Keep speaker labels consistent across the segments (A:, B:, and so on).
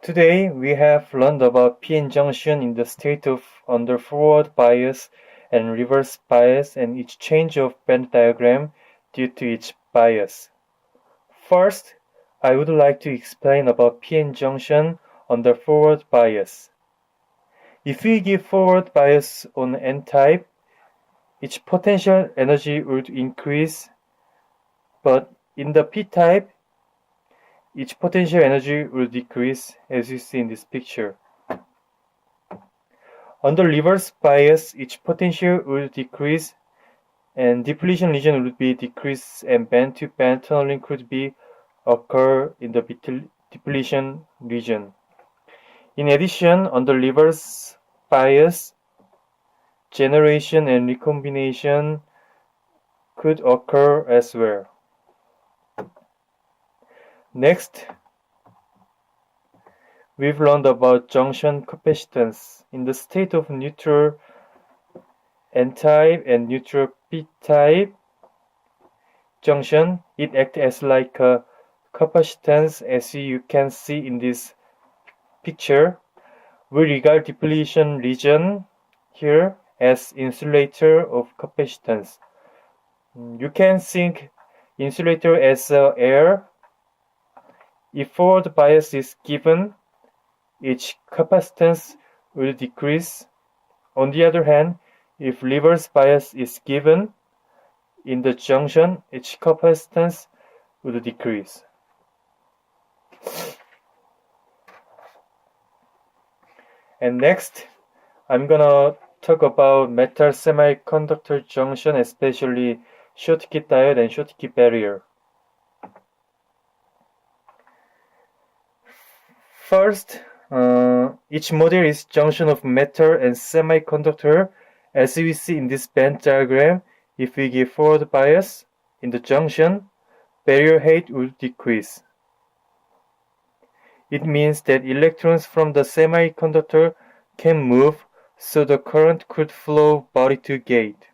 A: Today we have learned about p-n junction in the state of under forward bias and reverse bias and its change of band diagram due to its bias. First, I would like to explain about p-n junction under forward bias. If we give forward bias on n-type, its potential energy would increase, but in the p-type, its potential energy will decrease, as you see in this picture. Under reverse bias, its potential will decrease and depletion region would be decreased and band-to-band tunneling could be occur in the depletion region. In addition, under reverse bias, generation and recombination could occur as well. Next, we've learned about junction capacitance. In the state of neutral n-type and neutral p-type junction, it acts as like a capacitance, as you can see in this picture. We regard depletion region here as insulator of capacitance. You can think insulator as air. If forward bias is given, its capacitance will decrease. On the other hand, if reverse bias is given in the junction, its capacitance will decrease. And next, I'm gonna talk about metal semiconductor junction, especially Schottky diode and Schottky barrier. First, each model is junction of metal and semiconductor. As we see in this band diagram, if we give forward bias in the junction, barrier height will decrease. It means that electrons from the semiconductor can move, so the current could flow body to gate.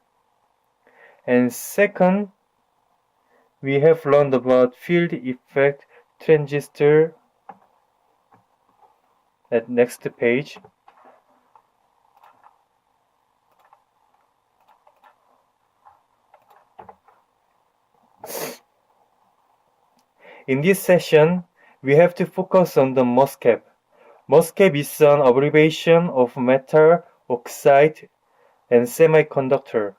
A: And second, we have learned about field effect transistor at next page. In this session, we have to focus on the MOSCAP. MOSCAP is an abbreviation of metal, oxide, and semiconductor.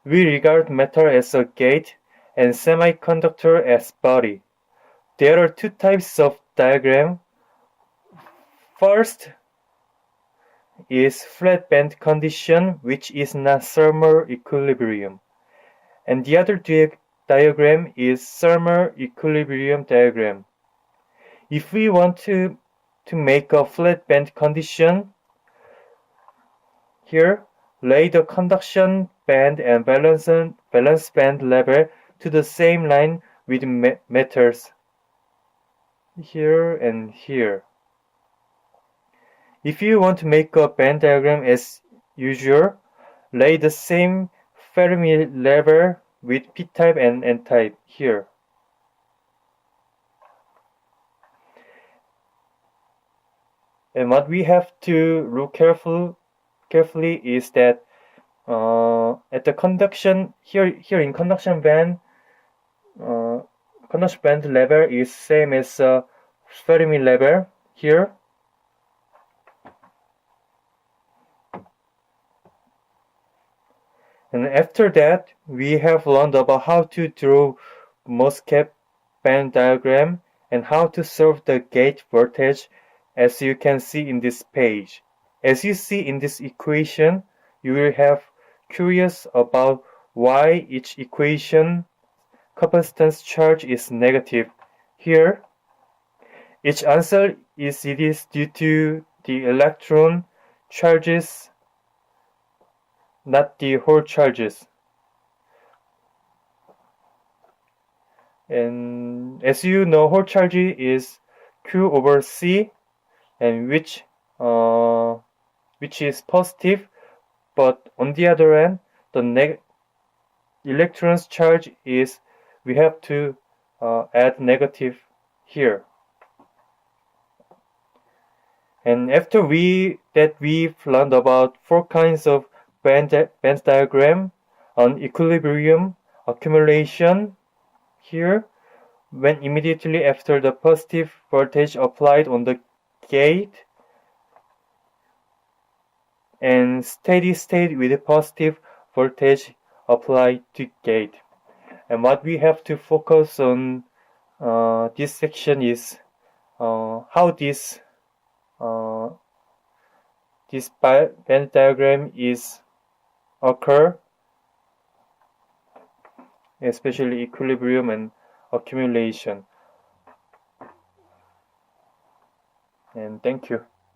A: We regard metal as a gate and semiconductor as body. There are two types of diagram. First is flat band condition, which is not thermal equilibrium. And the other diagram is thermal equilibrium diagram. If we want to make a flat band condition, here, lay the conduction band and valence band level to the same line with metals here and here. If you want to make a band diagram as usual, lay the same Fermi level with p-type and n-type here. And what we have to look carefully is that at the conduction here in conduction band level is same as Fermi level here. And after that, we have learned about how to draw MOSCAP band diagram and how to solve the gate voltage, as you can see in this page. As you see in this equation, you will have curious about why each equation capacitance charge is negative. Here, its answer is it is due to the electron charges, not the hole charges. And as you know, hole charge is Q over C, and which is positive, but on the other hand, the electron's charge is, we have to add negative here. And after we've learned about 4 kinds of band diagram on equilibrium, accumulation here, when immediately after the positive voltage applied on the gate, and steady state with positive voltage applied to gate. And what we have to focus on this section is how this band diagram is occur, especially equilibrium and accumulation. And thank you.